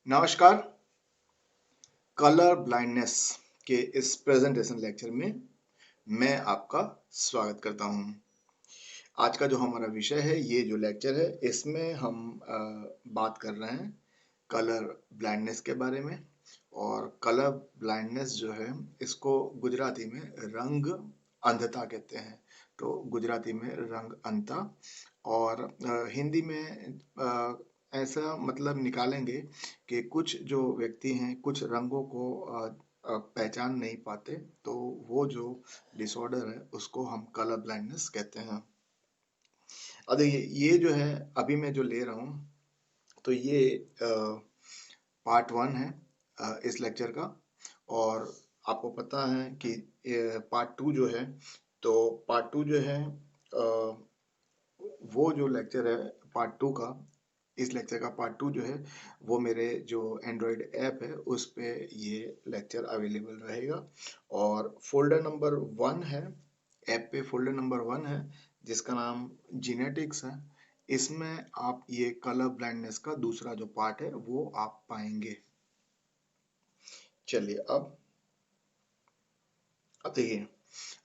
नमस्कार। Colour blindness के इस प्रेजेंटेशन लेक्चर में मैं आपका स्वागत करता हूं। आज का जो हमारा विषय है, ये जो लेक्चर है, इसमें हम बात कर रहे हैं कलर ब्लाइंडनेस के बारे में। और कलर ब्लाइंडनेस जो है, इसको गुजराती में रंग अंधता कहते हैं। तो गुजराती में रंग अंधा, और हिंदी में ऐसा मतलब निकालेंगे कि कुछ जो व्यक्ति हैं कुछ रंगों को पहचान नहीं पाते, तो वो जो डिसऑर्डर है उसको हम कलर ब्लाइंडनेस कहते हैं। अब देखिए, ये जो है अभी मैं जो ले रहा हूँ, तो ये पार्ट 1 है इस लेक्चर का। और आपको पता है कि पार्ट 2 जो है, तो पार्ट 2 जो है वो जो लेक्चर है पार्ट 2 का, इस लेक्चर का पार्ट 2 जो है वो मेरे जो एंड्रॉयड ऐप है उस पे ये लेक्चर अवेलेबल रहेगा। और फोल्डर नंबर 1 है, ऐप पे फोल्डर नंबर 1 है जिसका नाम जीनेटिक्स है। इसमें आप ये कलर ब्लाइंडनेस का दूसरा जो पार्ट है वो आप पाएंगे। चलिए, अब देखिए,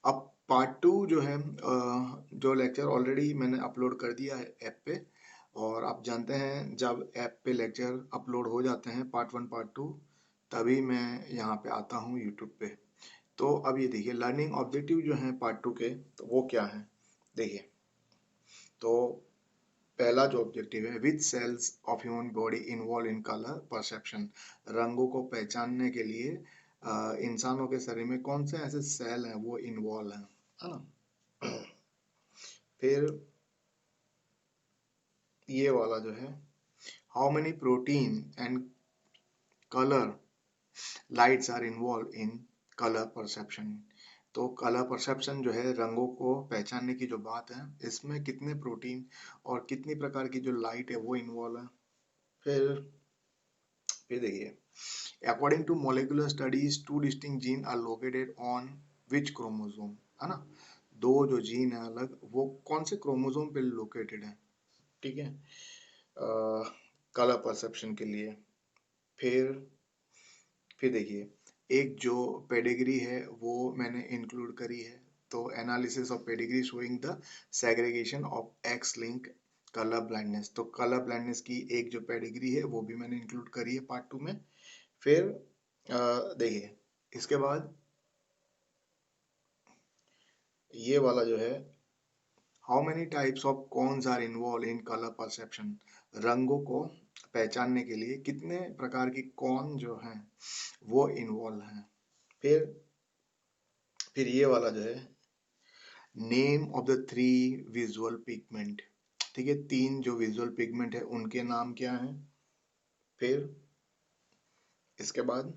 अब पार्ट 2 जो है, जो लेक्चर ऑलरेडी मैंने अपलोड कर दिया है ऐप पे। और आप जानते हैं जब ऐप पे लेक्चर अपलोड हो जाते हैं पार्ट 1 पार्ट 2, तभी मैं यहाँ पे आता हूँ यूट्यूब पे। तो अब ये देखिए, लर्निंग ऑब्जेक्टिव जो है पार्ट 2 के, तो वो क्या है देखिए। तो पहला जो ऑब्जेक्टिव है, which cells of human body involve in colour perception. रंगों को पहचानने के लिए इंसानों के शरीर में कौन से ऐसे सेल हैं वो इन्वॉल्व हैं, है ना। फिर ये वाला जो है, how many protein and colour lights are involve in colour perception. तो कलर परसेप्शन जो है, रंगों को पहचानने की जो बात है, इसमें कितने प्रोटीन और कितनी प्रकार की जो लाइट है वो इन्वॉल्व है। फिर फिर देखिए, according to molecular studies two distinct gene are located on which chromosome, है ना। दो जो जीन है अलग, वो कौन से क्रोमोसोम पे लोकेटेड है, ठीक है, कलर परसेप्शन के लिए। फिर फिर देखिए, एक जो पेडिग्री है वो मैंने इंक्लूड करी है। तो analysis of pedigree showing the segregation of x link colour blindness. तो कलर ब्लाइंडनेस की एक जो पेडिग्री है वो भी मैंने इंक्लूड करी है पार्ट 2 में। फिर देखिए, इसके बाद ये वाला जो है, how many types of cones are involve in colour perception. रंगों को पहचानने के लिए कितने प्रकार की कौन जो हैं वो इन्वॉल्व हैं। फिर फिर ये वाला जो है, name of the three visual pigment. ठीक है, तीन जो विजुअल पिगमेंट है उनके नाम क्या हैं। फिर इसके बाद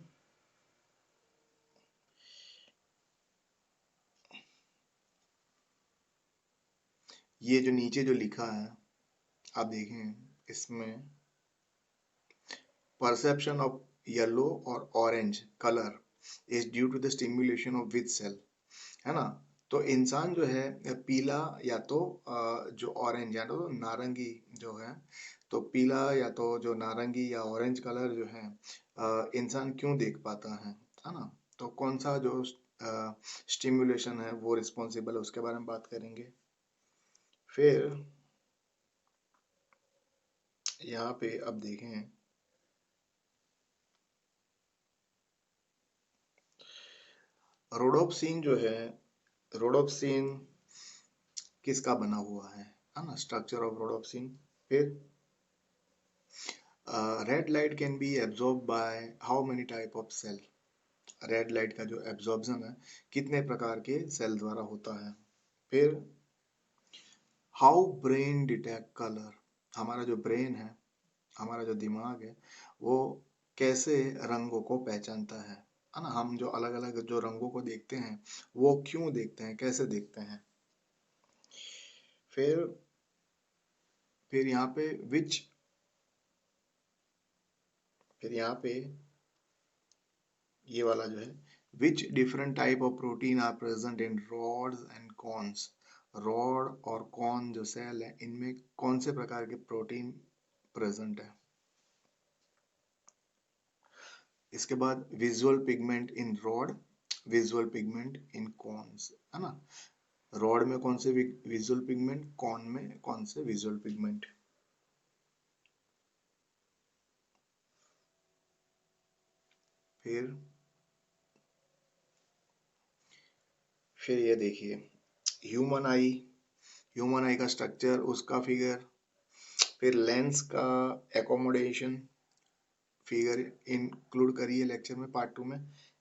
ये जो नीचे जो लिखा है, आप देखें इसमें, परसेप्शन ऑफ येलो और orange colour is due to the stimulation of which cell, है ना। तो इंसान जो है पीला या तो जो ऑरेंज या तो नारंगी जो है, तो पीला या तो जो नारंगी या ऑरेंज कलर जो है इंसान क्यों देख पाता है ना। तो कौन सा जो स्टिमुलेशन है वो रिस्पॉन्सिबल है, उसके बारे में बात करेंगे। फिर यहाँ पे अब देखें, रोडोप्सिन जो है, रोडोप्सिन किसका बना हुआ है ना, स्ट्रक्चर ऑफ रोडोप्सिन। फिर red light can be absorb by how many type of cell. Red light का जो एब्जॉर्प्शन है कितने प्रकार के सेल द्वारा होता है। फिर हाउ ब्रेन डिटेक्ट कलर। हमारा जो ब्रेन है, हमारा जो दिमाग है, वो कैसे रंगों को पहचानता है ना। हम जो अलग अलग जो रंगों को देखते हैं वो क्यों देखते हैं, कैसे देखते हैं। फिर फिर यहाँ पे विच फिर यहाँ पे ये वाला जो है, which different type of protein are present in rods and cones. Rod और कॉन जो सेल है, इनमें कौन से प्रकार के प्रोटीन प्रेजेंट है। इसके बाद विजुअल पिगमेंट इन रॉड, विजुअल पिगमेंट इन कॉन्स, है ना। रॉड में कौन से विजुअल पिगमेंट, कॉन में कौन से विजुअल पिगमेंट। फिर ये देखिए ह्यूमन आई, ह्यूमन आई का स्ट्रक्चर, उसका फिगर। फिर लेंस का एकोमोडेशन फिगर इंक्लूड करिए लेक्चर में, पार्ट 2 में।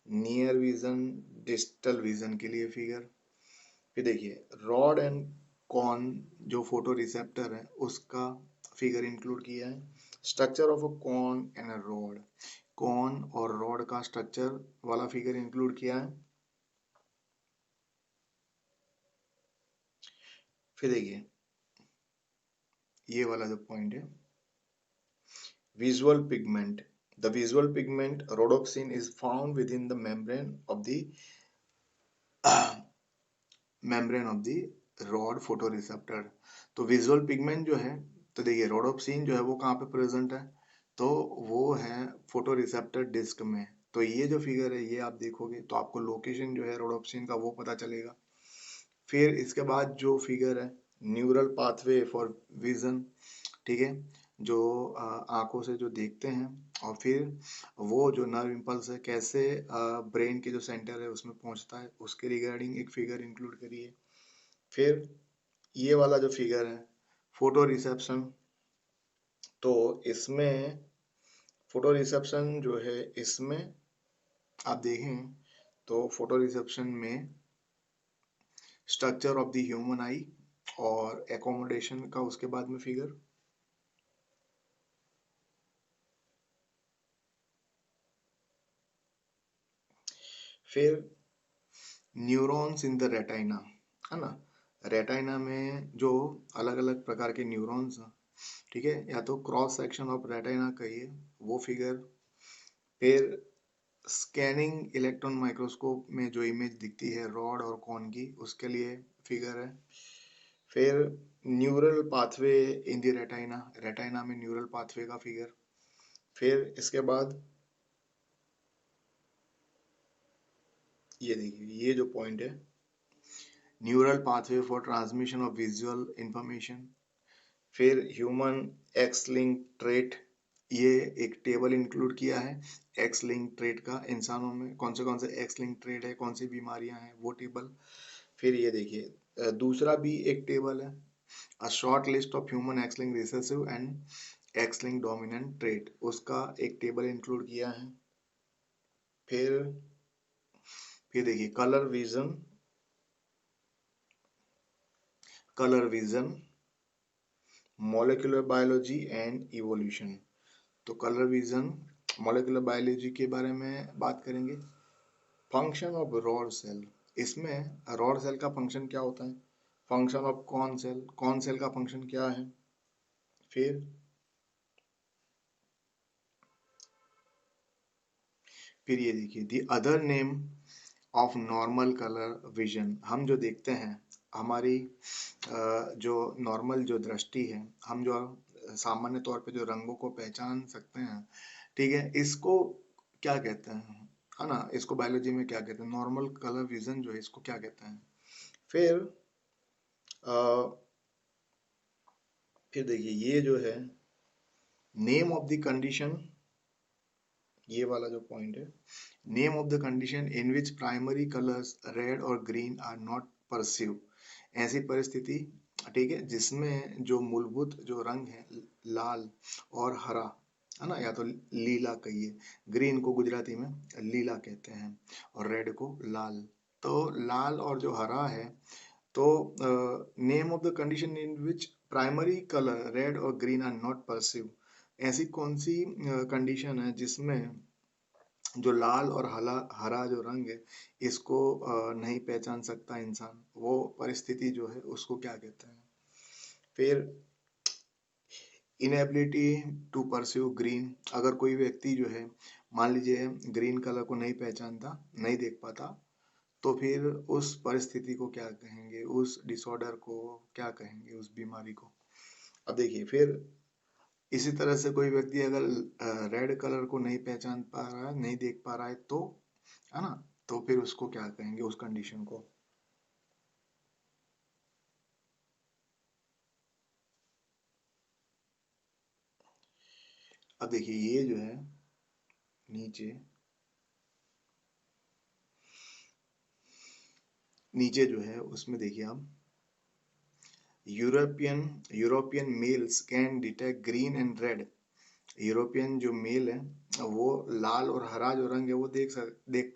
नियर विजन, डिस्टल विजन के लिए फिगर। फिर देखिए रॉड एंड कॉन जो फोटो रिसेप्टर है उसका फिगर इंक्लूड किया है। Structure of a cone and a rod, cone और रॉड का स्ट्रक्चर वाला फिगर इंक्लूड किया है। फिर देखिए ये वाला जो पॉइंट है, visual pigment. The visual pigment rhodopsin is found within the membrane of the rod photoreceptor. तो visual pigment जो है, तो देखिए rhodopsin जो है वो कहाँ पे प्रेजेंट है, तो वो है फोटोरिसेप्टर डिस्क में। तो ये जो फिगर है ये आप देखोगे तो आपको लोकेशन जो है rhodopsin का वो पता चलेगा। फिर इसके बाद जो फिगर है, न्यूरल पाथवे फॉर विजन, ठीक है, जो आंखों से जो देखते हैं, और फिर वो जो नर्व इम्पल्स है कैसे ब्रेन के जो सेंटर है उसमें पहुंचता है, उसके रिगार्डिंग एक फिगर इंक्लूड करिए। फिर ये वाला जो फिगर है फोटो रिसेप्शन, तो इसमें फोटो रिसेप्शन जो है इसमें आप देखें तो फोटो रिसेप्शन में स्ट्रक्चर ऑफ द ह्यूमन आई और एकोमोडेशन का उसके बाद में फिगर। फिर न्यूरॉन्स इन द रेटाइना, है ना। रेटाइना में जो अलग अलग प्रकार के न्यूरॉन्स हैं, ठीक है, या तो क्रॉस सेक्शन ऑफ रेटाइना कहिए, वो फिगर। फिर स्कैनिंग इलेक्ट्रॉन माइक्रोस्कोप में जो इमेज दिखती है रॉड और कॉन की, उसके लिए फिगर है। फिर neural pathway in the retina, retina में न्यूरल पाथवे का फिगर। फिर इसके बाद ये देखिए ये जो पॉइंट है, neural pathway for transmission of visual information. फिर ह्यूमन एक्स लिंक ट्रेट, ये एक टेबल इंक्लूड किया है एक्स लिंक ट्रेट का, इंसानों में कौन से एक्स लिंक ट्रेट है, कौन सी बीमारियां हैं, वो टेबल। फिर ये देखिए दूसरा भी एक टेबल है, a short list of human X link recessive and x link dominant trait, उसका एक टेबल इंक्लूड किया है। फिर फिर देखिए colour vision, molecular biology and evolution. तो कलर विजन, मॉलिक्यूलर बायोलॉजी के बारे में बात करेंगे। फंक्शन ऑफ रॉड सेल, इसमें रॉड सेल का फंक्शन क्या होता है। फंक्शन ऑफ कॉर्न सेल का फंक्शन क्या है। फिर ये देखिए the other name of normal colour vision, हम जो देखते हैं हमारी जो नॉर्मल जो दृष्टि है, हम जो सामान्य तौर पे जो रंगों को पहचान सकते हैं, ठीक है, इसको क्या कहते हैं, है ना, इसको बायोलॉजी में क्या कहते हैं, नॉर्मल कलर विजन जो है इसको क्या कहते हैं। फिर अ, फिर देखिए ये जो है नेम ऑफ द कंडीशन, ये वाला जो पॉइंट है, name of the condition in which primary colours red और ग्रीन आर नॉट परसीव, ऐसी परिस्थिति, ठीक है, जिसमें जो मूलभूत जो रंग है लाल और हरा, है ना, या तो लीला कहिए, ग्रीन को गुजराती में लीला कहते हैं और रेड को लाल, तो लाल और जो हरा है, तो name of the condition in which primary colour red और ग्रीन आर नॉट परसीव, ऐसी कौन सी कंडीशन है जिसमें जो लाल और हरा जो रंग है इसको नहीं पहचान सकता इंसान, वो परिस्थिति जो है उसको क्या कहते हैं। फिर इनएबिलिटी टू परस्यू ग्रीन, अगर कोई व्यक्ति जो है मान लीजिए ग्रीन कलर को नहीं पहचानता, नहीं देख पाता, तो फिर उस परिस्थिति को क्या कहेंगे, उस डिसऑर्डर को क्या कहेंगे, उस बीमारी को। अब देखिए फिर इसी तरह से कोई व्यक्ति अगर रेड कलर को नहीं पहचान पा रहा है, नहीं देख पा रहा है, तो है ना, तो फिर उसको क्या कहेंगे, उस कंडीशन को? अब देखिए ये जो है नीचे नीचे जो है उसमें देखिए आप, European European mails can detect green and red. European जो मेल है वो लाल और हरा जो रंग है वो देख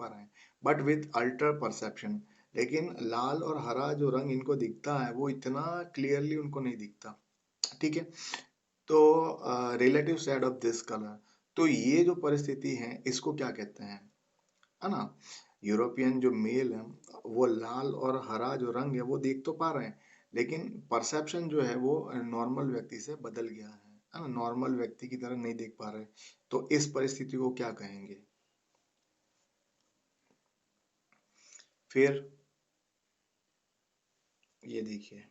पा रहे हैं, बट विद अल्टर परसेप्शन। लेकिन लाल और हरा जो रंग इनको दिखता है वो इतना क्लियरली उनको नहीं दिखता। ठीक है, तो relative side of this colour, तो ये जो परिस्थिति है इसको क्या कहते हैं, है ना? यूरोपियन जो मेल है वो लाल और हरा जो रंग है वो देख तो पा रहे हैं, लेकिन परसेप्शन जो है वो नॉर्मल व्यक्ति से बदल गया है ना, नॉर्मल व्यक्ति की तरह नहीं देख पा रहे। तो इस परिस्थिति को क्या कहेंगे? फिर ये देखिए,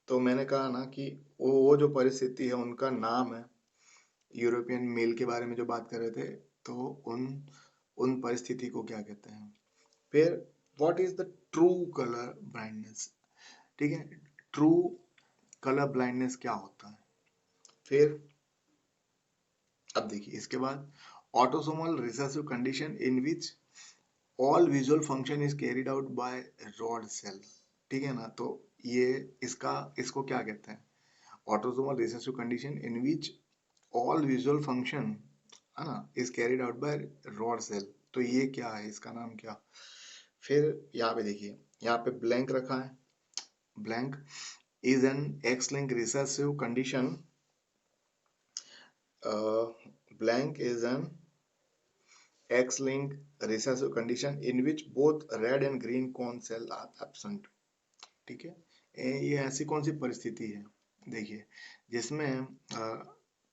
तो मैंने कहा ना कि वो जो परिस्थिति है उनका नाम है, यूरोपियन मेल के बारे में जो बात कर रहे थे, तो उन उन परिस्थिति को क्या कहते हैं? फिर what is the true colour blindness? ठीक है, ट्रू कलर ब्लाइंडनेस क्या होता है? फिर अब देखिए इसके बाद, autosomal recessive condition in which all visual function is carried out by rod cell. ठीक है ना, तो ये इसको क्या कहते हैं? Autosomal recessive condition in which all visual function, है ना, is carried out by rod cell. तो ये क्या है, इसका नाम क्या? फिर यहाँ पे देखिए, यहाँ पे ब्लैंक रखा है, blank is an X-linked recessive condition. Blank is an X-linked recessive condition in which both red and green cone cell are absent. ठीक है, ये ऐसी कौन सी परिस्थिति है, देखिए, जिसमें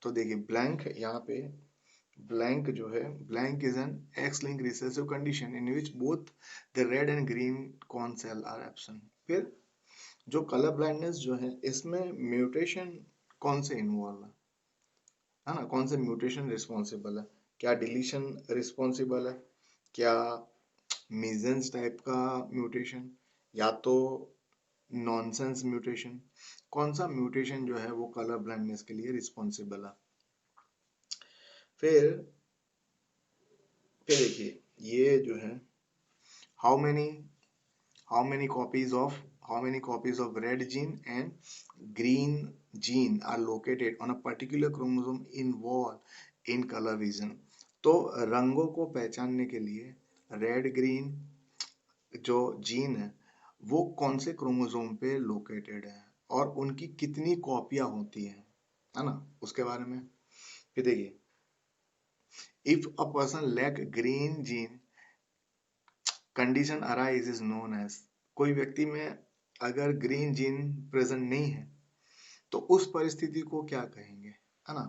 तो देखिए ब्लैंक यहाँ पे, ब्लैंक जो है, blank is an X link recessive condition in which both the red and green cone cell are absent. फिर जो कलर ब्लाइंडनेस जो है इसमें म्यूटेशन कौन से इन्वॉल्व है ना, कौन से म्यूटेशन रिस्पॉन्सिबल है? क्या डिलीशन रिस्पॉन्सिबल है, क्या मीजेंस टाइप का म्यूटेशन, या तो नॉनसेंस म्यूटेशन? कौन सा म्यूटेशन जो है वो कलर ब्लाइंडनेस के लिए रिस्पॉन्सिबल है? फिर फिर देखिए ये जो है, how many how many copies of how many copies of red gene and green gene are located on a particular chromosome involved in color vision? तो रंगों को पहचानने के लिए रेड ग्रीन जो जीन है वो कौन से क्रोमोसोम पे लोकेटेड है और उनकी कितनी कॉपियां होती हैं, है ना, उसके बारे में। फिर देखिए, if a person lack green gene condition arise is known as, कोई व्यक्ति में अगर ग्रीन जीन प्रेजेंट नहीं है तो उस परिस्थिति को क्या कहेंगे, है ना?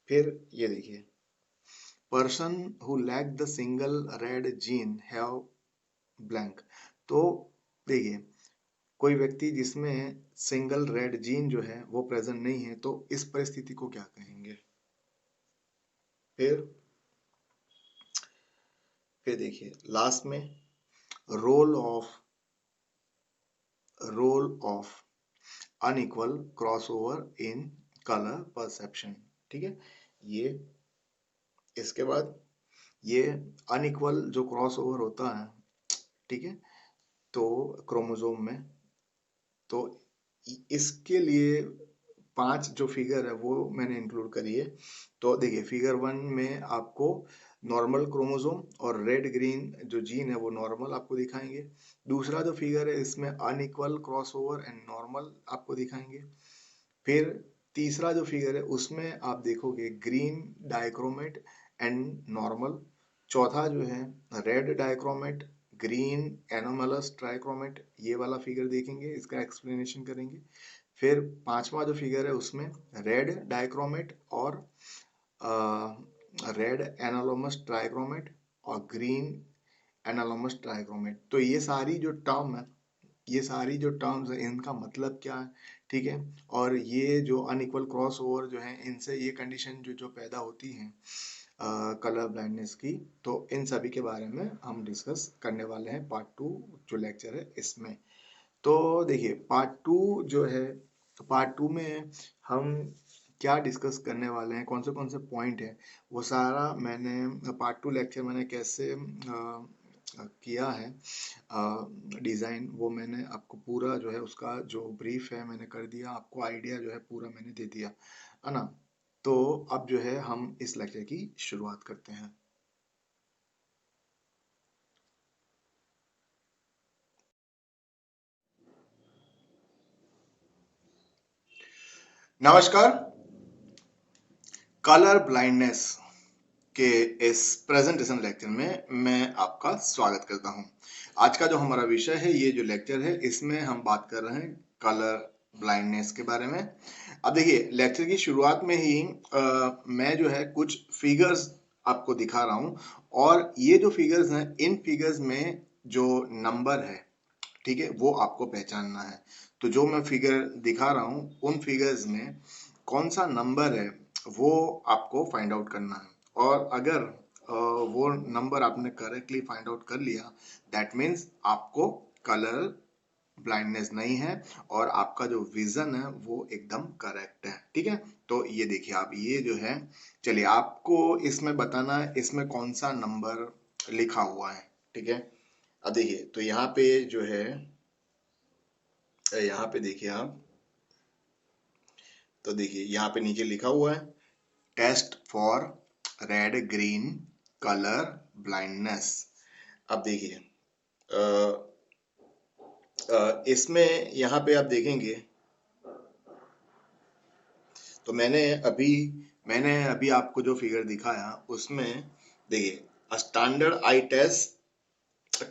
फिर ये देखिए, person who lack the single red gene have blank. तो देखिए, कोई व्यक्ति जिसमें सिंगल रेड जीन जो है वो प्रेजेंट नहीं है तो इस परिस्थिति को क्या कहेंगे? फिर फिर देखिए लास्ट में, role of role of unequal crossover in colour perception. ठीक है, ये इसके बाद ये अनइक्वल जो क्रॉसओवर होता है, ठीक है, तो क्रोमोसोम में, तो इसके लिए 5 जो फिगर है वो मैंने इंक्लूड करी है। तो देखिए फिगर 1 में आपको नॉर्मल क्रोमोसोम और रेड ग्रीन जो जीन है वो नॉर्मल आपको दिखाएंगे। दूसरा जो फिगर है इसमें अनइक्वल क्रॉसओवर एंड नॉर्मल आपको दिखाएंगे। फिर तीसरा जो फिगर है उसमें आप देखोगे ग्रीन डाइक्रोमेट एंड नॉर्मल। चौथा जो है रेड डाइक्रोमेट, ग्रीन एनोमलस ट्राइक्रोमेट, ये वाला फिगर देखेंगे, इसका एक्सप्लेनेशन करेंगे। फिर पांचवा जो फिगर है उसमें रेड डाइक्रोमेट और रेड एनालोमस ट्राइक्रोमेट और ग्रीन एनालोमस ट्राइक्रोमेट। तो ये सारी जो टर्म है, ये सारी जो टर्म्स है इनका मतलब क्या है, ठीक है। और ये जो अनइक्वल क्रॉस ओवर जो है, इनसे ये कंडीशन जो जो पैदा होती है कलर ब्लाइंडनेस की, तो इन सभी के बारे में हम डिस्कस करने वाले हैं पार्ट 2 जो लेक्चर है इसमें। तो देखिए पार्ट 2 जो है, तो पार्ट 2 में हम क्या डिस्कस करने वाले हैं, कौन से पॉइंट है, वो सारा मैंने पार्ट 2 लेक्चर मैंने कैसे किया है डिज़ाइन, वो मैंने आपको पूरा जो है उसका जो ब्रीफ है मैंने कर दिया, आपको आइडिया जो है पूरा मैंने दे दिया, है ना। तो अब जो है हम इस लेक्चर की शुरुआत करते हैं। नमस्कार। कलर ब्लाइंडनेस के इस प्रेजेंटेशन लेक्चर में मैं आपका स्वागत करता हूं। आज का जो हमारा विषय है, ये जो लेक्चर है, इसमें हम बात कर रहे हैं कलर ब्लाइंडनेस के बारे में। अब देखिए लेक्चर की शुरुआत में ही मैं जो है कुछ फिगर्स आपको दिखा रहा हूं, और ये जो फिगर्स हैं, इन फिगर्स में जो नंबर है, ठीक है, वो आपको पहचानना है। तो जो मैं फिगर दिखा रहा हूँ, उन फिगर्स में कौन सा नंबर है वो आपको फाइंड आउट करना है। और अगर वो नंबर आपने करेक्टली फाइंड आउट कर लिया, दैट मीन्स आपको कलर ब्लाइंडनेस नहीं है, और आपका जो विजन है वो एकदम करेक्ट है। ठीक है। तो ये देखिए आप, ये जो है, चलिए आपको इसमें बताना है इसमें कौन सा नंबर लिखा हुआ है। ठीक है। अब देखिए, तो यहाँ पे जो है, यहाँ पे देखिए आप, तो देखिए यहाँ पे नीचे लिखा हुआ है test for red green colour blindness. अब देखिए इसमें यहाँ पे आप देखेंगे, तो मैंने अभी आपको जो फिगर दिखाया उसमें देखिए standard eye test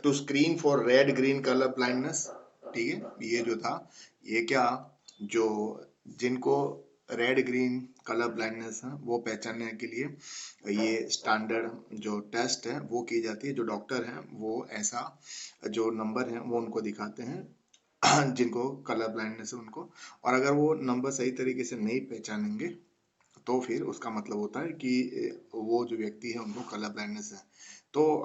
to screen for red green colour blindness. ठीक है, ये जो था, ये क्या, जो जिनको रेड ग्रीन कलर ब्लाइंडनेस है वो पहचानने के लिए ये स्टैंडर्ड जो टेस्ट है वो की जाती है। जो डॉक्टर हैं वो ऐसा जो नंबर है वो उनको दिखाते हैं जिनको कलर ब्लाइंडनेस है उनको। और अगर वो नंबर सही तरीके से नहीं पहचानेंगे, तो फिर उसका मतलब होता है कि वो जो व्यक्ति है उनको कलर ब्लाइंडनेस है। तो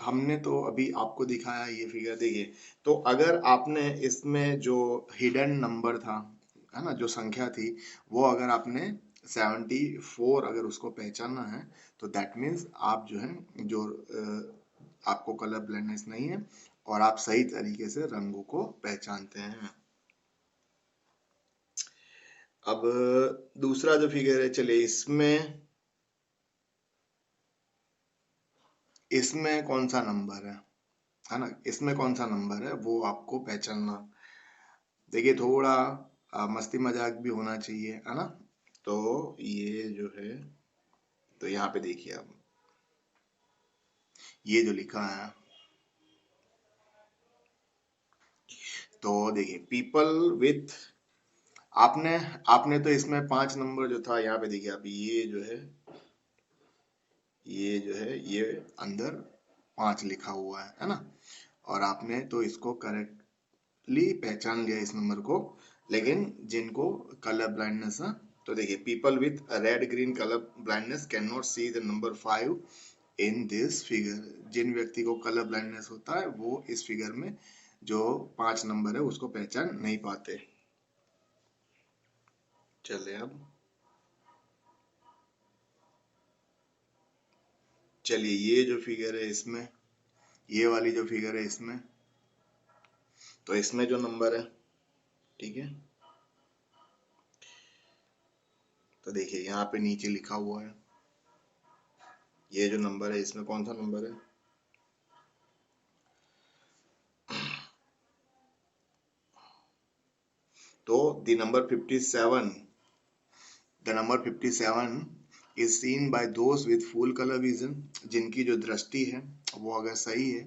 हमने तो अभी आपको दिखाया ये फिगर, देखिए। तो अगर आपने इसमें जो हिडन नंबर था, है ना, जो संख्या थी, वो अगर आपने 74 अगर उसको पहचानना है, तो दैट मीन्स आप जो है, जो आपको कलर ब्लाइंडनेस नहीं है, और आप सही तरीके से रंगों को पहचानते हैं। अब दूसरा जो फिगर है, चलिए इसमें कौन सा नंबर है ना, इसमें कौन सा नंबर है वो आपको पहचानना। देखिए थोड़ा मस्ती मजाक भी होना चाहिए, है ना। तो ये जो है, तो यहाँ पे देखिए आप, ये जो लिखा है, तो देखिए पीपल विथ, आपने आपने तो इसमें 5 नंबर जो था, यहाँ पे देखिए आप, ये जो है, ये अंदर 5 लिखा हुआ है ना। और आपने तो इसको करेक्टली पहचान लिया इस नंबर को। लेकिन जिनको कलर ब्लाइंडनेस है, तो देखिए people with red green colour blindness can not see the number 5 in this figure. जिन व्यक्ति को कलर ब्लाइंडनेस होता है वो इस फिगर में जो 5 नंबर है उसको पहचान नहीं पाते। चलिए अब, चलिए ये जो फिगर है इसमें, ये वाली जो फिगर है इसमें, तो इसमें जो नंबर है, ठीक है, तो देखिए यहाँ पे नीचे लिखा हुआ है, ये जो नंबर है इसमें कौन सा नंबर है, तो the number 57 is seen by those with full colour vision. जिनकी जो दृष्टि है वो अगर सही है,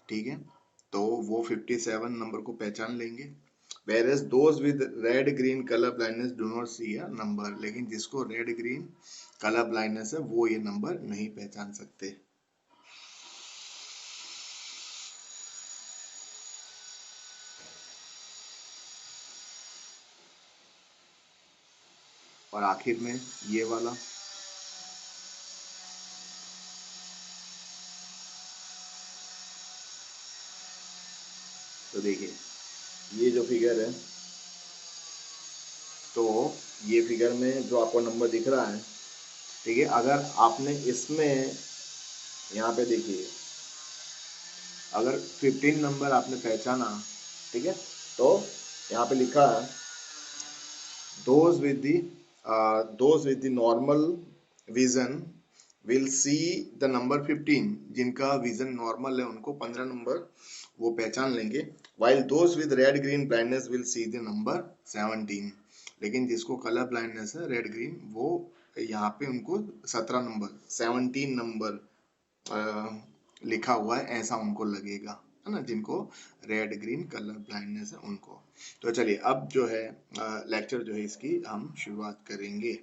ठीक है, तो वो 57 नंबर को पहचान लेंगे। whereas those with red green color blindness do not see a number। लेकिन जिसको रेड ग्रीन कलर ब्लाइंडनेस है वो ये नंबर नहीं पहचान सकते। और आखिर में ये वाला। तो देखिए ये जो फिगर है, तो ये फिगर में जो आपको नंबर दिख रहा है, ठीक है, अगर आपने इसमें यहाँ पे देखिए अगर 15 नंबर आपने पहचाना, ठीक है, तो यहाँ पे लिखा है those with the normal vision will see the number 15, जिनका विजन नॉर्मल है उनको 15 नंबर वो पहचान लेंगे, while those with red green blindness will see the number 17, लेकिन जिसको कलर ब्लाइंडनेस है रेड ग्रीन, वो यहाँ पे उनको 17 नंबर लिखा हुआ है ऐसा उनको लगेगा, है ना, जिनको रेड ग्रीन कलर ब्लाइंडनेस है उनको। तो चलिए अब जो है लेक्चर जो है इसकी हम शुरुआत करेंगे।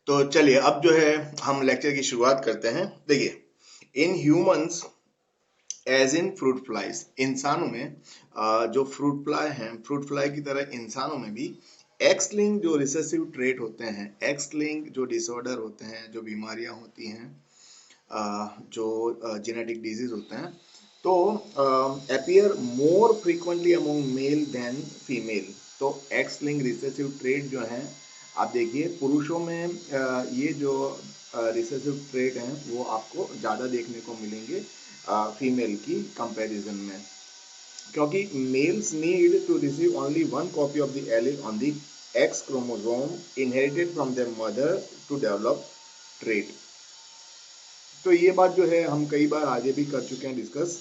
तो चलिए अब जो है हम लेक्चर की शुरुआत करते हैं। देखिए in humans as in fruit flies, इंसानों में जो फ्रूट फ्लाई हैं, फ्रूट फ्लाई की तरह इंसानों में भी एक्स लिंक जो रिसेसिव ट्रेट होते हैं, एक्स लिंक जो डिसऑर्डर होते हैं, जो बीमारियां होती हैं, जो जेनेटिक डिजीज होते हैं, तो appear more frequently among male than female. तो एक्स लिंक रिसेसिव ट्रेट जो है, आप देखिए पुरुषों में ये जो रिसेसिव ट्रेट हैं वो आपको ज़्यादा देखने को मिलेंगे फीमेल की कंपैरिजन में, क्योंकि males need to receive only one copy of the allele on the X chromosome inherited from their mother to develop trait. तो ये बात जो है हम कई बार आगे भी कर चुके हैं डिस्कस।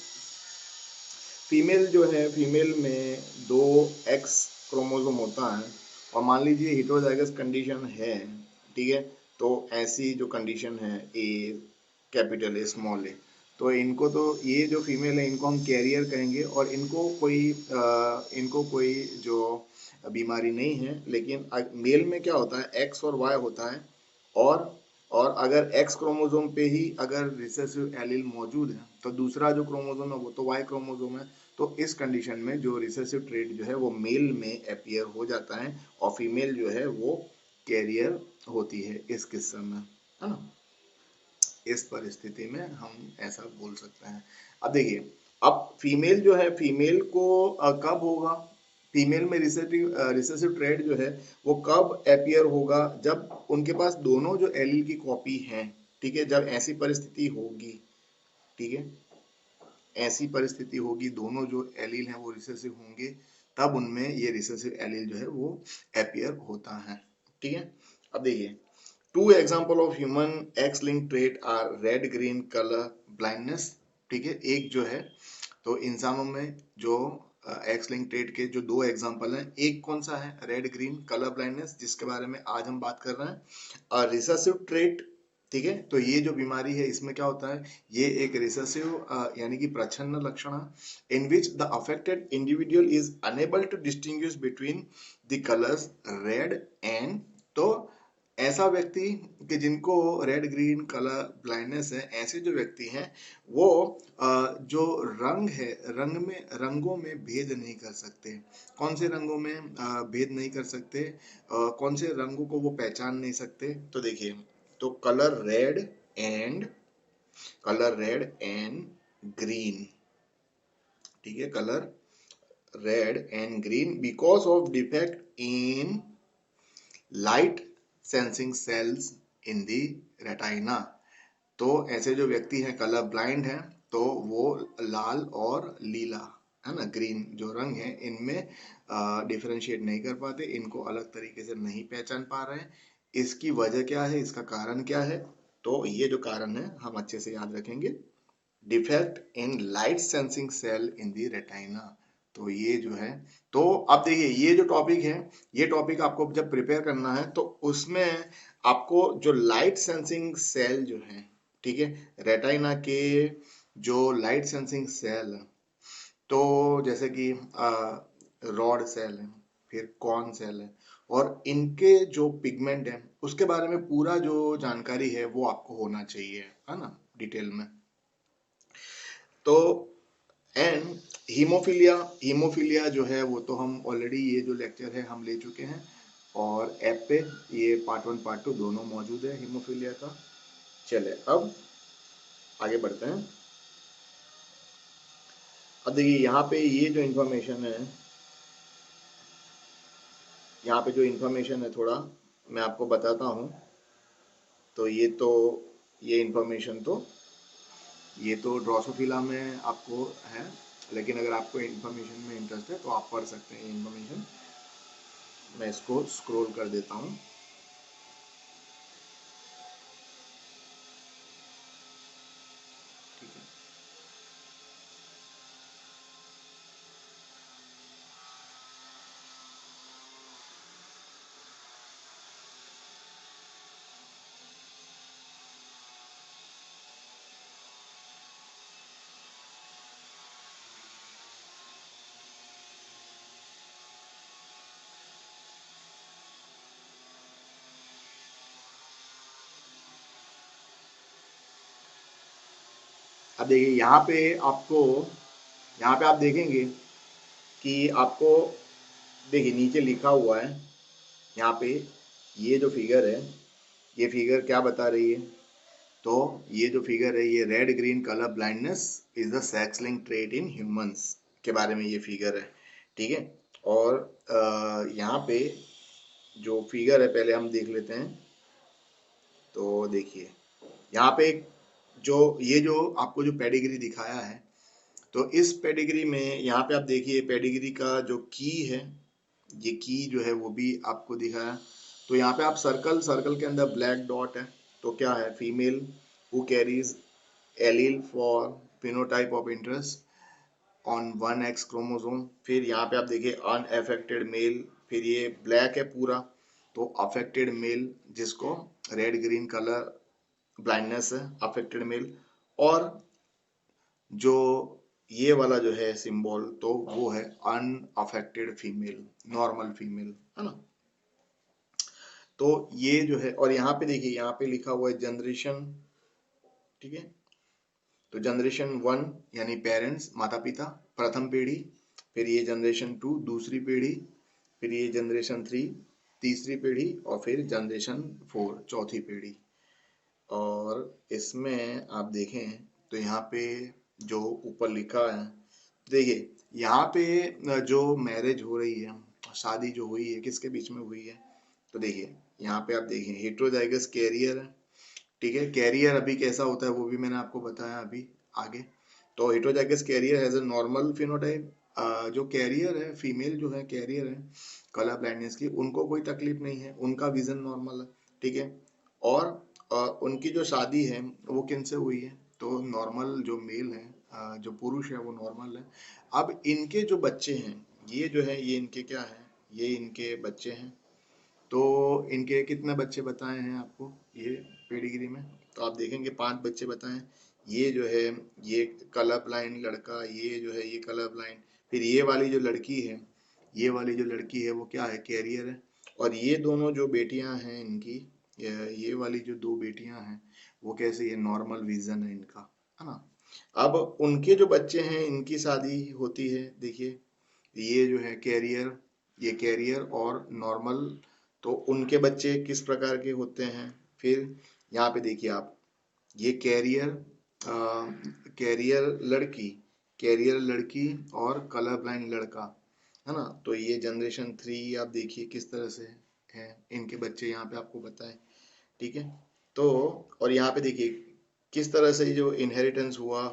फीमेल जो है, फीमेल में 2 एक्स क्रोमोसोम होता है, और मान लीजिए हेटेरोजाइगस कंडीशन है, ठीक है, तो ऐसी जो कंडीशन है ए कैपिटल ए स्मॉल ए, तो इनको, तो ये जो फीमेल है इनको हम कैरियर कहेंगे, और इनको कोई जो बीमारी नहीं है। लेकिन मेल में क्या होता है, एक्स और वाई होता है, और और अगर एक्स क्रोमोसोम पे ही अगर रिसेसिव एलील मौजूद है तो दूसरा जो क्रोमोसोम है वो तो वाई क्रोमोसोम है। तो इस कंडीशन में जो रिसेसिव ट्रेट जो है वो मेल में अपीयर हो जाता है, और फीमेल जो है वो कैरियर होती है इस किस्से में, है ना। इस परिस्थिति में हम ऐसा बोल सकते हैं। अब देखिए, अब फीमेल जो है, फीमेल को कब होगा, फीमेल में रिसेसिव ट्रेट जो है वो कब अपीयर होगा, जब उनके पास दोनों जो एलील की कॉपी हैं, ठीक है, जब ऐसी परिस्थिति होगी, ठीक है, ऐसी परिस्थिति होगी, दोनों जो एलील हैं वो रिसेसिव होंगे, तब उनमें ये रिसेसिव एलील जो है वो अपीयर होता है, ठीक है। अब देखिए two example of human X link trait are red green colour blindness, ठीक है, एक जो है, तो इंसानों में जो एक्स लिंक ट्रेट के जो 2 एग्जाम्पल हैं, एक कौन सा है, रेड ग्रीन कलर ब्लाइंडनेस, जिसके बारे में आज हम बात कर रहे हैं, और रिसेसिव ट्रेट, ठीक है। तो ये जो बीमारी है इसमें क्या होता है, ये एक रिसेसिव यानी कि प्रच्छन्न लक्षण है, in which the affected individual is unable to distinguish between the colours red and, तो ऐसा व्यक्ति कि जिनको रेड ग्रीन कलर ब्लाइंडनेस है, ऐसे जो व्यक्ति हैं वो जो रंग है, रंगों में भेद नहीं कर सकते। कौन से रंगों में भेद नहीं कर सकते, कौन से रंगों को वो पहचान नहीं सकते, तो देखिए, तो कलर रेड एंड ग्रीन, ठीक है, colour red and green because of defect in light sensing cells in the retina. तो ऐसे जो व्यक्ति हैं कलर ब्लाइंड हैं, तो वो लाल और लीला, है ना, ग्रीन जो रंग है इनमें डिफरेंशिएट नहीं कर पाते, इनको अलग तरीके से नहीं पहचान पा रहे हैं। इसकी वजह क्या है, इसका कारण क्या है, तो ये जो कारण है हम अच्छे से याद रखेंगे, defect in light sensing cell in the retina. तो ये जो है, तो अब देखिए ये जो टॉपिक है, ये टॉपिक आपको जब प्रिपेयर करना है तो उसमें आपको जो लाइट सेंसिंग सेल जो है, ठीक है, रेटाइना के जो लाइट सेंसिंग सेल है, तो जैसे कि रॉड सेल है, फिर कॉर्न सेल है, और इनके जो पिगमेंट है उसके बारे में पूरा जो जानकारी है वो आपको होना चाहिए, है ना, डिटेल में। तो एंड हीमोफीलिया जो है वो तो हम ऑलरेडी, ये जो लेक्चर है हम ले चुके हैं, और ऐप पे ये पार्ट 1 पार्ट 2 दोनों मौजूद है हीमोफीलिया का। चले अब आगे बढ़ते हैं। अब देखिए यहाँ पे ये जो इन्फॉर्मेशन है, यहाँ पे जो इन्फॉर्मेशन है थोड़ा मैं आपको बताता हूँ। तो ये इन्फॉर्मेशन तो ये तो ड्रोसोफिला में आपको है, लेकिन अगर आपको इन्फॉर्मेशन में इंटरेस्ट है तो आप पढ़ सकते हैं ये इन्फॉर्मेशन। मैं इसको स्क्रॉल कर देता हूँ। ठीक है, अब देखिए यहाँ पे आप देखेंगे कि आपको, देखिए नीचे लिखा हुआ है यहाँ पे, ये जो फिगर है ये फिगर क्या बता रही है? तो ये जो फिगर है, ये red green colour blindness is the sex link trait in humans के बारे में ये फिगर है। ठीक है, और यहाँ पे जो फिगर है पहले हम देख लेते हैं। तो देखिए यहाँ पे जो ये जो आपको जो पेडिग्री दिखाया है, तो इस पेडिग्री में यहाँ पे आप देखिए पेडिग्री का जो की है, ये की जो है वो भी आपको दिखाया। तो यहाँ पे आप सर्कल सर्कल के अंदर ब्लैक डॉट है, तो क्या है? Female who carries allele for phenotype of interest on 1X chromosome. फिर यहाँ पे आप देखिए अनअफेक्टेड मेल, फिर ये ब्लैक है पूरा, तो अफेक्टेड मेल जिसको रेड ग्रीन कलर ब्लाइंडनेस है, अफेक्टेड मेल। और जो ये वाला जो है सिंबल, तो वो है अनअफेक्टेड फीमेल, नॉर्मल फीमेल, है ना। तो ये जो है, और यहाँ पे देखिए यहाँ पे लिखा हुआ है जनरेशन। ठीक है, तो जनरेशन 1 यानी पेरेंट्स, माता पिता, प्रथम पीढ़ी। फिर ये जनरेशन 2 दूसरी पीढ़ी। फिर ये जनरेशन 3 तीसरी पीढ़ी, और फिर जनरेशन 4 चौथी पीढ़ी। और इसमें आप देखें तो यहाँ पे जो ऊपर लिखा है, देखिए यहाँ पे जो मैरिज हो रही है, शादी जो हुई है, किसके बीच में हुई है? तो देखिए यहाँ पे आप देखिए हेट्रोजाइगस कैरियर है। ठीक है, कैरियर अभी कैसा होता है वो भी मैंने आपको बताया अभी आगे। तो heterozygous carrier has a normal phenotype. जो कैरियर है, फीमेल जो है कैरियर है कलर ब्लाइंडनेस की, उनको कोई तकलीफ नहीं है, उनका विजन नॉर्मल है। ठीक है, और उनकी जो शादी है वो किनसे हुई है? तो नॉर्मल जो मेल है, जो पुरुष है वो नॉर्मल है। अब इनके जो बच्चे हैं, ये जो है ये इनके क्या है? ये इनके बच्चे हैं। तो इनके कितने बच्चे बताए हैं आपको ये पेडिग्री में? तो आप देखेंगे 5 बच्चे बताए हैं। ये जो है ये कलर ब्लाइंड लड़का, ये जो है ये कलर ब्लाइंड। फिर ये वाली जो लड़की है, ये वाली जो लड़की है वो क्या है? कैरियर है। और ये दोनों जो बेटियां हैं इनकी, ये वाली जो 2 बेटियां हैं वो कैसे? ये नॉर्मल विजन है इनका, है ना। अब उनके जो बच्चे हैं इनकी शादी होती है, देखिए ये जो है कैरियर, ये कैरियर और नॉर्मल, तो उनके बच्चे किस प्रकार के होते हैं? फिर यहाँ पे देखिए आप, ये कैरियर, कैरियर लड़की, कैरियर लड़की और कलर ब्लाइंड लड़का, है ना। तो ये जनरेशन 3 आप देखिए किस तरह से है, इनके बच्चे यहाँ पे आपको बताए। ठीक है, तो और यहाँ पे देखिए किस तरह से जो इनहेरिटेंस हुआ।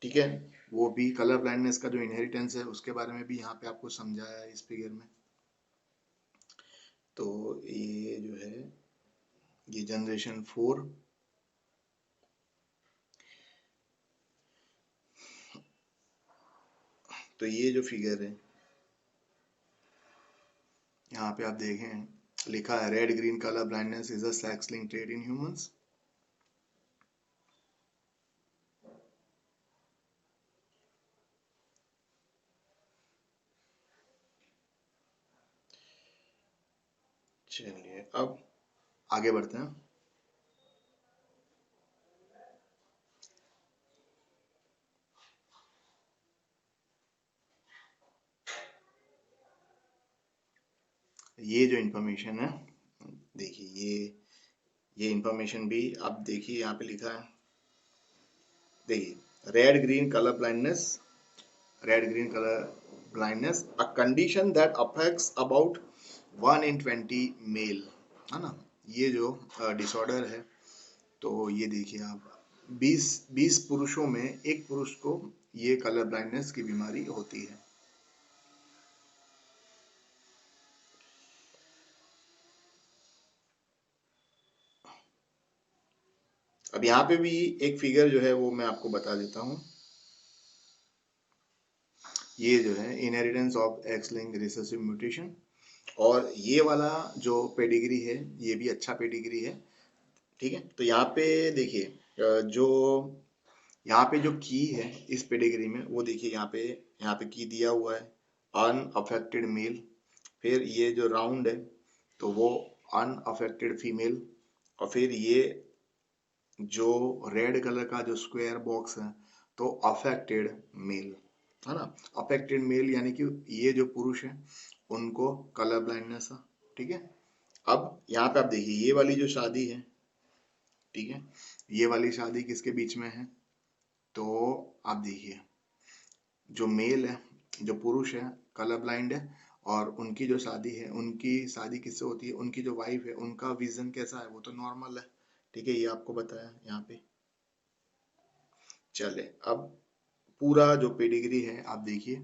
ठीक है, वो भी कलर ब्लाइंडनेस का जो इनहेरिटेंस है उसके बारे में भी यहाँ पे आपको समझाया है इस फिगर में। तो ये जो है ये जनरेशन 4, तो ये जो फिगर है यहाँ पे आप देखें लिखा है red green colour blindness is a sex linked trait in humans. चलिए अब आगे बढ़ते हैं। ये जो इंफॉर्मेशन है, देखिए ये इंफॉर्मेशन भी आप देखिए यहाँ पे लिखा है, देखिए red green colour blindness a condition that affects about 1 in 20 male, है ना। ये जो डिसऑर्डर है, तो ये देखिए आप 20 पुरुषों में एक पुरुष को ये कलर ब्लाइंडनेस की बीमारी होती है। अब यहाँ पे भी एक फिगर जो है वो मैं आपको बता देता हूँ। ये जो है inheritance of x linked recessive mutation, और ये वाला जो पेडिग्री है ये भी अच्छा पेडिग्री है, ठीक है। तो यहाँ पे देखिए जो यहाँ पे जो की है इस पेडिग्री में, वो देखिए यहाँ पे की दिया हुआ है अनअफेक्टेड मेल। फिर ये जो राउंड है तो वो अनअफेक्टेड फीमेल, और फिर ये जो रेड कलर का जो स्क्वायर बॉक्स है तो अफेक्टेड मेल, है ना। अफेक्टेड मेल यानी कि ये जो पुरुष है उनको कलर ब्लाइंडनेस है, ठीक है। अब यहाँ पे आप देखिए ये वाली जो शादी है, ठीक है, ये वाली शादी किसके बीच में है, तो आप देखिए जो मेल है, जो पुरुष है कलर ब्लाइंड है, और उनकी जो शादी है, उनकी शादी किससे होती है, उनकी जो वाइफ है उनका विजन कैसा है, वो तो नॉर्मल है, ठीक है। ये आपको बताया यहाँ पे। चले अब पूरा जो पेडिग्री है आप देखिए,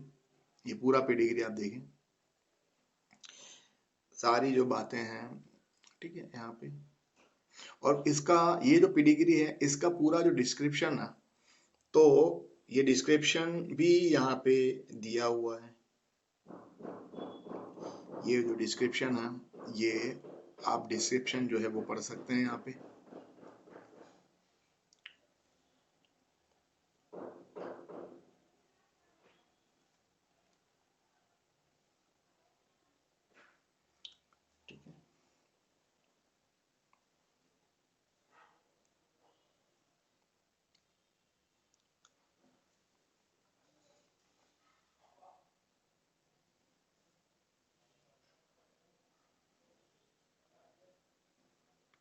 ये पूरा पेडिग्री आप देखें, सारी जो बातें हैं, ठीक है यहाँ पे। और इसका ये जो पेडिग्री है इसका पूरा जो डिस्क्रिप्शन है, तो ये डिस्क्रिप्शन भी यहाँ पे दिया हुआ है। ये जो डिस्क्रिप्शन है, ये आप डिस्क्रिप्शन जो है वो पढ़ सकते हैं यहाँ पे। ठीक है,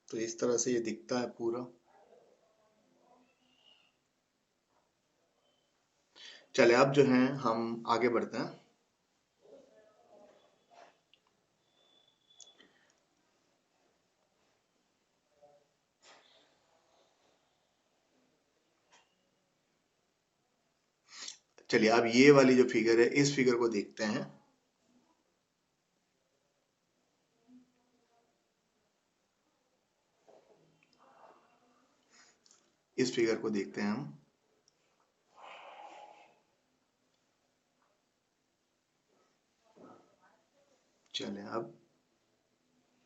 तो इस तरह से ये दिखता है पूरा। चले अब जो है हम आगे बढ़ते हैं। चलिए अब ये वाली जो फिगर है इस फिगर को देखते हैं। इस फिगर को देखते हैं हम। चले अब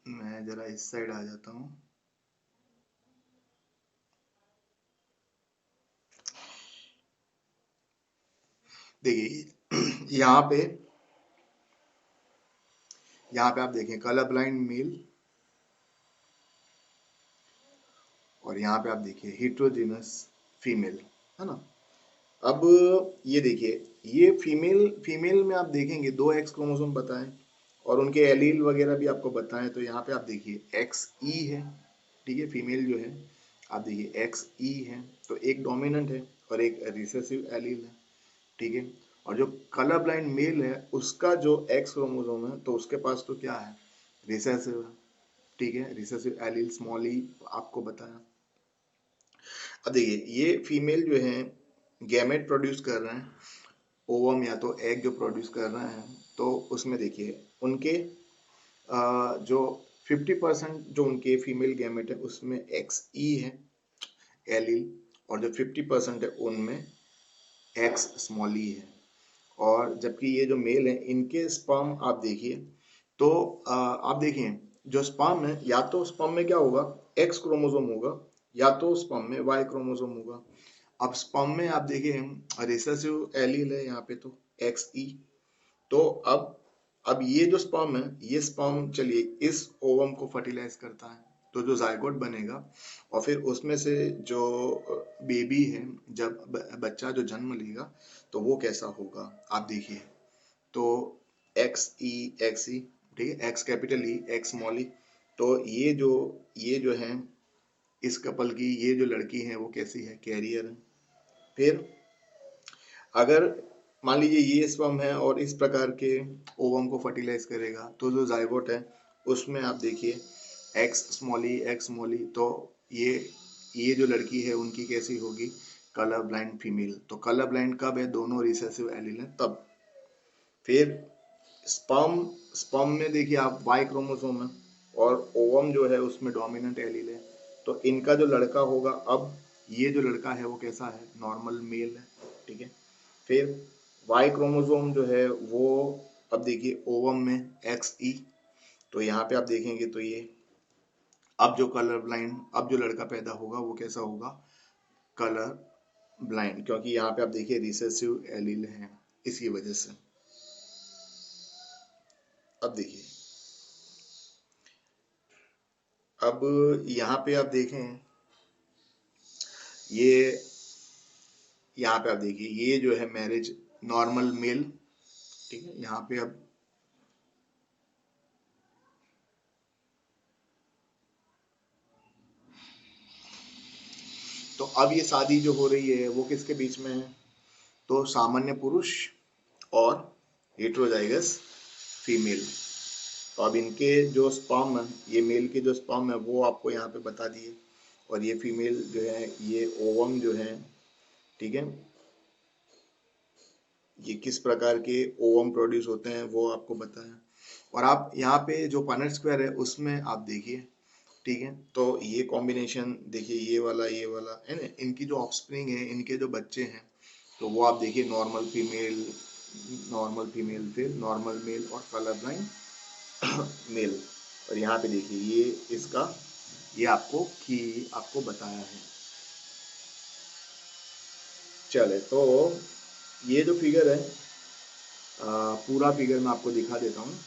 मैं जरा इस साइड आ जाता हूँ। देखिए यहाँ पे आप देखें कलर ब्लाइंड मेल, और यहाँ पे आप देखिए हिट्रोजिनस फीमेल, है ना। अब ये देखिए ये फीमेल फीमेल में आप देखेंगे 2 एक्स क्रोमोसोम बताएं, और उनके एलील वगैरह भी आपको बताएं, तो यहाँ पे आप देखिए एक्स ई है, ठीक है। फीमेल जो है आप देखिए एक्स ई है, तो एक डोमिनेंट है और एक रिसेसिव एलील है, ठीक है। और जो कलर ब्लाइंड मेल है उसका जो एक्स क्रोमोसोम है तो उसके पास तो क्या है, रिसेसिव है, ठीक है। रिसेसिव एलील स्मॉल ई आपको बताया। अब देखिए ये फीमेल जो है गैमेट प्रोड्यूस कर रहे हैं, ओवम या तो एग जो प्रोड्यूस कर रहे हैं, तो उसमें देखिए उनके जो 50% जो उनके फीमेल गैमेट है उसमें एक्स ई है एलील, और जो 50% है उनमें एक्स स्मॉल ई है। और जबकि ये जो मेल है इनके स्पर्म आप देखिए, तो आप देखिए जो स्पर्म है या तो स्पर्म में क्या होगा, एक्स क्रोमोसोम होगा, या तो स्पर्म में वाई क्रोमोसोम होगा। अब स्पर्म में आप देखिए रिसेसिव एलील है यहाँ पे तो एक्स ई, तो अब ये जो स्पर्म है ये स्पर्म चलिए इस ओवम को फर्टिलाइज करता है, तो जो जायगोट बनेगा, और फिर उसमें से जो बेबी है, जब बच्चा जो जन्म लेगा तो वो कैसा होगा आप देखिए, तो एक्स ई ठीक है, X capital E, X small E. तो ये जो है इस कपल की ये जो लड़की है वो कैसी है, कैरियर है। फिर अगर मान लीजिए ये स्पर्म है और इस प्रकार के ओवम को फर्टिलाइज करेगा, तो जो जाइगोट है उसमें आप देखिए एक्स स्मॉल ई, एक्स स्मॉल ई। तो ये जो लड़की है उनकी कैसी होगी, कलर ब्लाइंड फीमेल। तो कलर ब्लाइंड कब है, दोनों रिसेसिव एलील है तब। फिर स्पर्म स्पर्म में देखिए आप वाई क्रोमोसोम है और ओवम जो है उसमें डोमिनेंट एलील है। तो इनका जो लड़का होगा, अब ये जो लड़का है वो कैसा है, नॉर्मल मेल है। ठीक है। फिर वाई क्रोमोसोम जो है वो, अब देखिए ओवम में एक्स ई। तो यहाँ पे आप देखेंगे तो ये अब जो कलर ब्लाइंड, अब जो लड़का पैदा होगा वो कैसा होगा, कलर ब्लाइंड, क्योंकि यहाँ पे आप देखिए रिसेसिव एलील है इसी वजह से। अब देखिए, अब यहाँ पे आप देखें, ये यहाँ पे आप देखिए ये जो है मैरिज नॉर्मल मेल। ठीक है, यहाँ पे अब तो अब ये शादी जो हो रही है वो किसके बीच में है, तो सामान्य पुरुष और हेट्रोजाइगस फीमेल। तो अब इनके जो स्पर्म है, ये मेल के जो स्पर्म है वो आपको यहाँ पे बता दिए, और ये फीमेल जो है ये ओवम जो है, ठीक है, ये किस प्रकार के ओवम प्रोड्यूस होते हैं वो आपको बताया। और आप यहाँ पे जो पनेट स्क्वायर है उसमें आप देखिए, ठीक है, तो ये कॉम्बिनेशन देखिए, ये वाला है ना, इनकी जो ऑफस्प्रिंग है, इनके जो बच्चे हैं, तो वो आप देखिए नॉर्मल फीमेल, नॉर्मल फीमेल, फिर नॉर्मल मेल और कलर ब्लाइंड मेल। और यहाँ पे देखिए ये इसका, ये आपको बताया है। चले तो ये जो फिगर है, पूरा फिगर मैं आपको दिखा देता हूँ।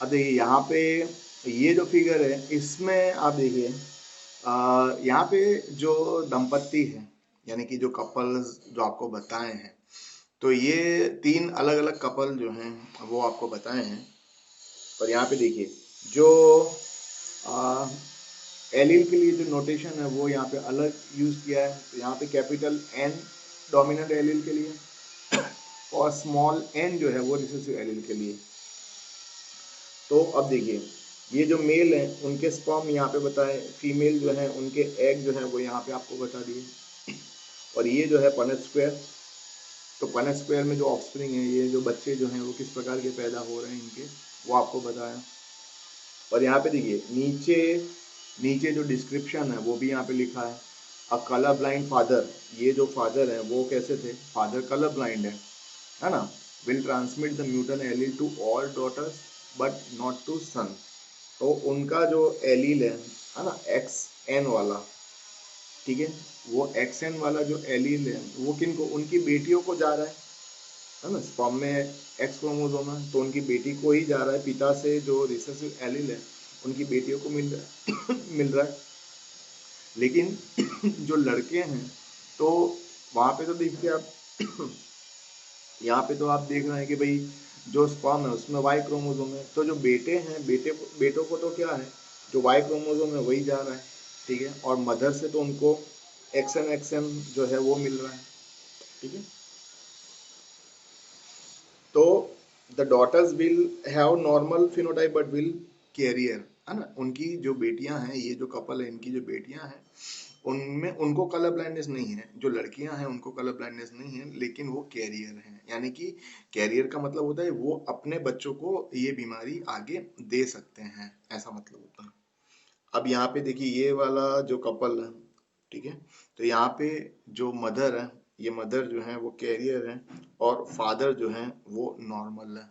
अब देखिए यहाँ पे ये जो फिगर है इसमें आप देखिए, यहाँ पे जो दंपत्ति है, यानी कि जो कपल्स जो आपको बताए हैं, तो ये 3 अलग अलग कपल जो हैं वो आपको बताए हैं। और यहाँ पे देखिए जो एलील के लिए जो नोटेशन है वो यहाँ पे अलग यूज किया है। तो यहाँ पे कैपिटल एन डोमिनेंट एलील के लिए और स्मॉल एन जो है वो रिसेसिव एलील के लिए। तो अब देखिए ये जो मेल है उनके स्पर्म यहाँ पे बताए, फीमेल जो है उनके एग जो है वो यहाँ पे आपको बता दिए। और ये जो है पनेट स्क्वायर, तो पनेट स्क्वायर में जो ऑफस्प्रिंग है, ये जो बच्चे जो हैं वो किस प्रकार के पैदा हो रहे हैं इनके, वो आपको बताया। और यहाँ पे देखिए नीचे नीचे जो डिस्क्रिप्शन है वो भी यहाँ पे लिखा है। अ कलर ब्लाइंड फादर, ये जो फादर है वो कैसे थे, फादर कलर ब्लाइंड है ना, will transmit the mutant allele to all daughters but not to son. तो उनका जो एलील है ना, एक्स एन वाला, ठीक है, वो एक्स एन वाला जो एलील है वो किन को, उनकी बेटियों को जा रहा है ना, स्पर्म में एक्स क्रोमोसोम है तो उनकी बेटी को ही जा रहा है, पिता से जो रिसेसिव एलील है उनकी बेटियों को मिल रहा है मिल रहा है। लेकिन जो लड़के हैं तो वहां पे तो देखिए आप यहाँ पे तो आप देख रहे हैं कि भाई जो स्पर्म है उसमें वाई क्रोमोसोम है, तो जो बेटे हैं, बेटों को तो क्या है, जो वाई क्रोमोसोम है वही जा रहा है। ठीक है, और मदर से तो उनको एक्सएम जो है वो मिल रहा है। ठीक है, तो the daughters will have normal phenotype but will carrier, है ना, उनकी जो बेटियां हैं, ये जो कपल है इनकी जो बेटियां हैं उनमें उनको कलर ब्लाइंडनेस नहीं है, जो लड़कियां हैं उनको कलर ब्लाइंडनेस नहीं है, लेकिन वो कैरियर हैं। यानी कि कैरियर का मतलब होता है वो अपने बच्चों को ये बीमारी आगे दे सकते हैं, ऐसा मतलब होता है। अब यहाँ पे देखिए ये वाला जो कपल है, ठीक है, तो यहाँ पे जो मदर है, ये मदर जो है वो कैरियर है और फादर जो है वो नॉर्मल है।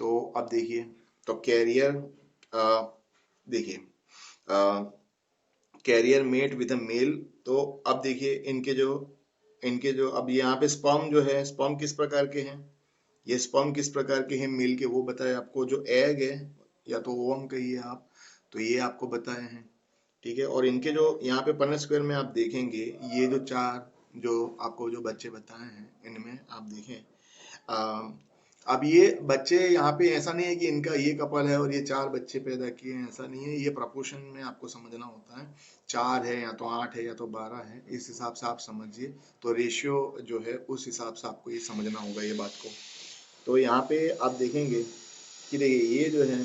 तो अब देखिए, तो कैरियर, देखिए carrier mate with a male. तो अब देखिए इनके जो अब यहाँ पे स्पर्म जो है, स्पर्म किस प्रकार के हैं, ये स्पर्म किस प्रकार के हैं मेल के, वो बताए आपको। जो एग है या तो ओवम कहिए आप, तो ये आपको बताए हैं, ठीक है। और इनके जो यहाँ पे पन्ना स्क्वायर में आप देखेंगे, ये जो चार जो आपको जो बच्चे बताए हैं, इनमें आप देखें, अ, अब ये बच्चे यहाँ पे ऐसा नहीं है कि इनका ये कपल है और ये चार बच्चे पैदा किए हैं, ऐसा नहीं है। ये प्रपोर्शन में आपको समझना होता है, चार है या तो आठ है या तो 12 है, इस हिसाब से आप समझिए। तो रेशियो जो है उस हिसाब से आपको ये समझना होगा ये बात को। तो यहाँ पे आप देखेंगे कि देखिए ये जो है,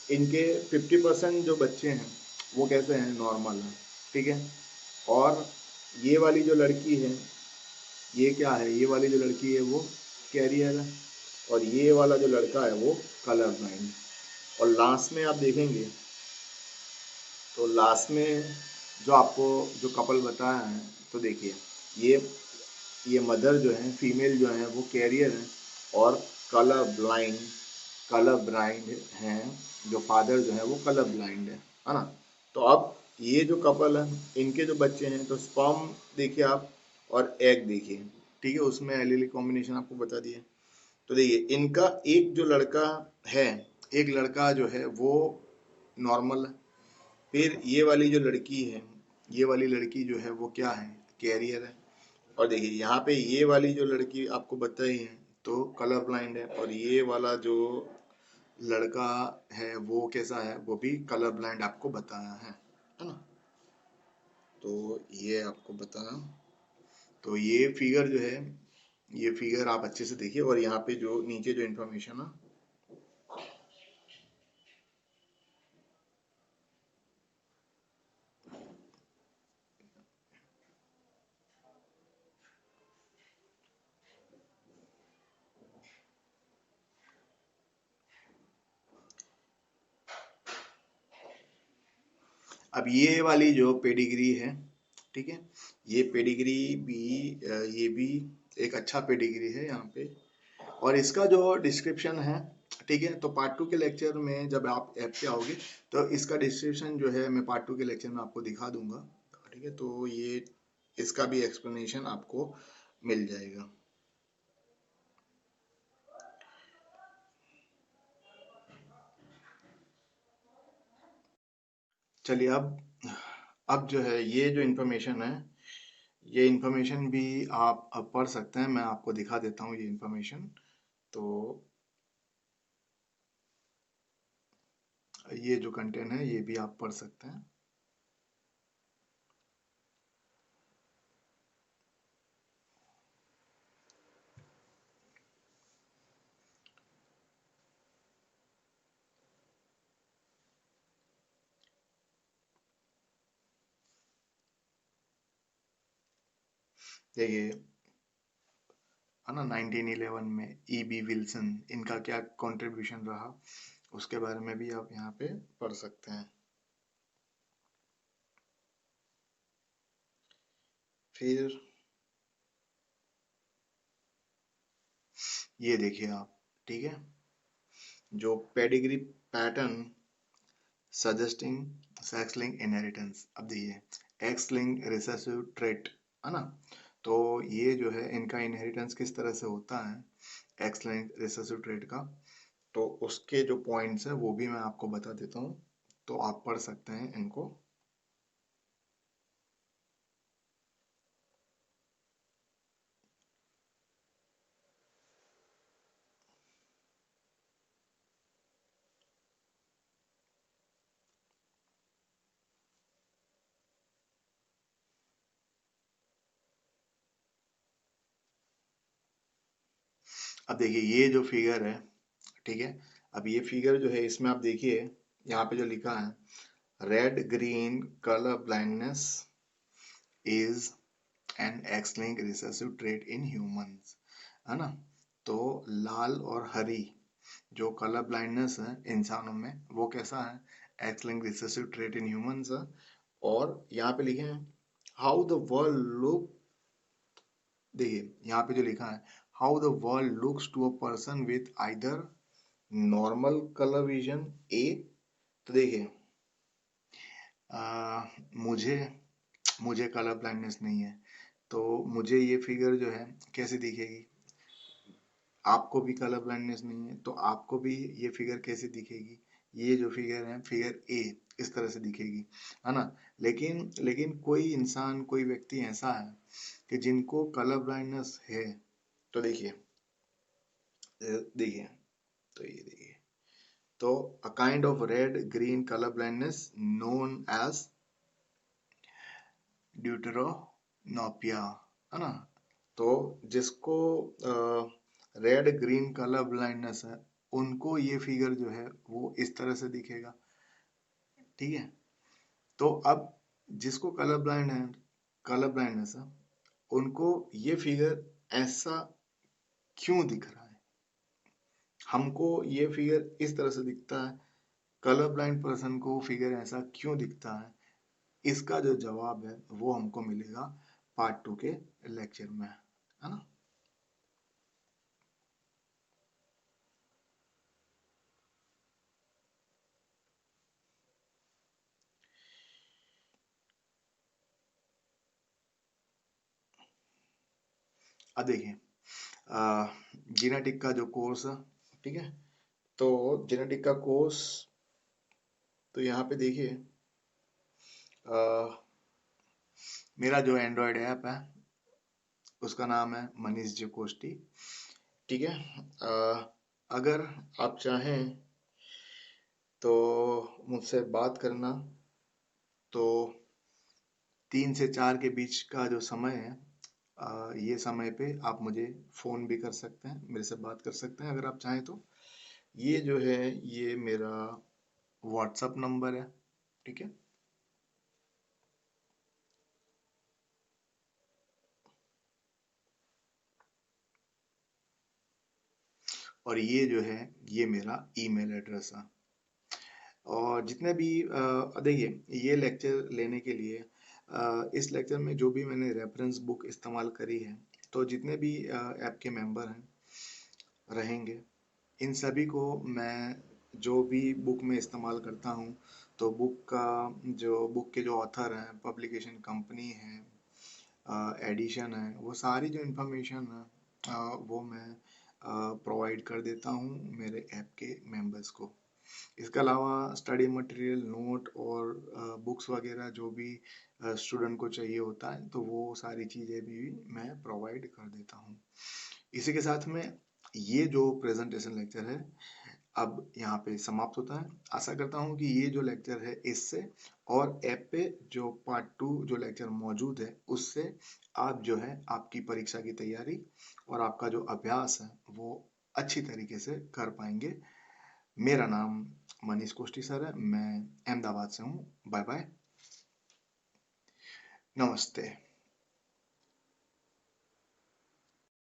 इनके 50% जो बच्चे हैं वो कैसे हैं, नॉर्मल हैं, ठीक है। और ये वाली जो लड़की है, ये क्या है, ये वाली जो लड़की है वो कैरियर है, और ये वाला जो लड़का है वो कलर ब्लाइंड। और लास्ट में आप देखेंगे, तो लास्ट में जो आपको जो कपल बताया है, तो देखिए ये ये मदर जो है, फीमेल जो है वो कैरियर है, और कलर ब्लाइंड, कलर ब्लाइंड हैं, जो फादर जो है वो कलर ब्लाइंड है ना। तो अब ये जो कपल है, इनके जो बच्चे हैं, तो स्पर्म देखिए आप, और एग देखिए, ठीक है, उसमें एलीलिक कॉम्बिनेशन आपको बता दिए। तो देखिए इनका एक जो लड़का है, एक लड़का जो है वो नॉर्मल है, फिर ये वाली जो लड़की है, ये वाली लड़की जो है वो क्या है, कैरियर है। और देखिए यहाँ पे ये वाली जो लड़की आपको बताई है तो कलर ब्लाइंड है, और ये वाला जो लड़का है वो कैसा है, वो भी कलर ब्लाइंड आपको बताया है ना। तो ये आपको बताया। तो ये फिगर जो है, ये फिगर आप अच्छे से देखिए, और यहाँ पे जो नीचे जो इन्फॉर्मेशन है, अब ये वाली जो पेडिग्री है, ठीक है, ये पेडिग्री भी, ये भी एक अच्छा पेडिग्री है यहाँ पे। और इसका जो डिस्क्रिप्शन है, ठीक है, तो पार्ट टू के लेक्चर में जब आप ऐप पे आओगे, तो इसका डिस्क्रिप्शन जो है मैं पार्ट टू के लेक्चर में आपको दिखा दूंगा, ठीक है। तो ये इसका भी एक्सप्लेनेशन आपको मिल जाएगा। चलिए अब जो है ये जो इन्फॉर्मेशन है, ये इन्फॉर्मेशन भी आप अब पढ़ सकते हैं, मैं आपको दिखा देता हूँ ये इन्फॉर्मेशन। तो ये जो कंटेंट है ये भी आप पढ़ सकते हैं। देखिए, है ना, 1911 में E.B. विल्सन, इनका क्या कंट्रीब्यूशन रहा, उसके बारे में भी आप यहाँ पे पढ़ सकते हैं। फिर ये देखिए आप, ठीक है, जो pedigree pattern suggesting sex link inheritance. अब देखिए एक्स लिंक रिसेसिव ट्रेट, है ना। तो ये जो है इनका इनहेरिटेंस किस तरह से होता है, एक्स लिंक रिसेसिव ट्रेट का, तो उसके जो पॉइंट्स है वो भी मैं आपको बता देता हूँ, तो आप पढ़ सकते हैं इनको। अब देखिए ये जो फिगर है, ठीक है, अब ये फिगर जो है इसमें आप देखिए, यहाँ पे जो लिखा है, red green colour blindness is an X link recessive trait in humans, है ना। तो लाल और हरी जो कलर ब्लाइंडनेस है इंसानों में, वो कैसा है, x link recessive trait in humans है। और यहाँ पे लिखे हैं हाउ द वर्ल्ड लुक, देखिए यहाँ पे जो लिखा है, how the world looks to a person with either normal colour vision A. तो देखिए मुझे मुझे कलर ब्लाइंडनेस नहीं है, तो मुझे ये फिगर जो है कैसे दिखेगी? आपको भी कलर ब्लाइंडनेस नहीं है तो आपको भी ये फिगर कैसे दिखेगी? ये जो फिगर है फिगर ए इस तरह से दिखेगी, है ना? लेकिन लेकिन कोई इंसान, कोई व्यक्ति ऐसा है कि जिनको कलर ब्लाइंडनेस है। तो देखिए देखिए तो ये देखिए, तो a kind of red green colour blindness known as deuteranopia, है ना? तो जिसको रेड ग्रीन कलर ब्लाइंडनेस है, उनको ये फिगर जो है वो इस तरह से दिखेगा, ठीक है? तो अब जिसको कलर ब्लाइंडनेस है, उनको ये फिगर ऐसा क्यों दिख रहा है? हमको ये फिगर इस तरह से दिखता है, कलर ब्लाइंड पर्सन को फिगर ऐसा क्यों दिखता है? इसका जो जवाब है वो हमको मिलेगा पार्ट 2 के लेक्चर में, है ना? अब देखिए जेनेटिक का जो कोर्स है, ठीक है? तो जेनेटिक का कोर्स, तो यहाँ पे देखिए मेरा जो एंड्रॉयड ऐप है उसका नाम है मनीष जकोष्टी, ठीक है? अगर आप चाहें तो मुझसे बात करना, तो 3 से 4 के बीच का जो समय है, ये समय पे आप मुझे फ़ोन भी कर सकते हैं, मेरे से बात कर सकते हैं अगर आप चाहें तो। ये जो है ये मेरा व्हाट्सअप नंबर है, ठीक है? और ये जो है ये मेरा ईमेल एड्रेस है। और जितने भी देखिए ये लेक्चर लेने के लिए इस लेक्चर में जो भी मैंने रेफरेंस बुक इस्तेमाल करी है, तो जितने भी ऐप के मेंबर हैं रहेंगे, इन सभी को मैं जो भी बुक में इस्तेमाल करता हूँ, तो बुक के जो ऑथर हैं, पब्लिकेशन कंपनी है, एडिशन है, वो सारी जो इन्फॉर्मेशन है वो मैं प्रोवाइड कर देता हूँ मेरे ऐप के मेंबर्स को। इसके अलावा स्टडी मटेरियल, नोट और बुक्स वगैरह जो भी स्टूडेंट को चाहिए होता है, तो वो सारी चीज़ें भी मैं प्रोवाइड कर देता हूँ। इसी के साथ में ये जो प्रेजेंटेशन लेक्चर है अब यहाँ पे समाप्त होता है। आशा करता हूँ कि ये जो लेक्चर है इससे और ऐप पे जो पार्ट 2 जो लेक्चर मौजूद है उससे आप जो है आपकी परीक्षा की तैयारी और आपका जो अभ्यास है वो अच्छी तरीके से कर पाएंगे। मेरा नाम मनीष कोष्टी सर है, मैं अहमदाबाद से हूँ। बाय बाय, नमस्ते।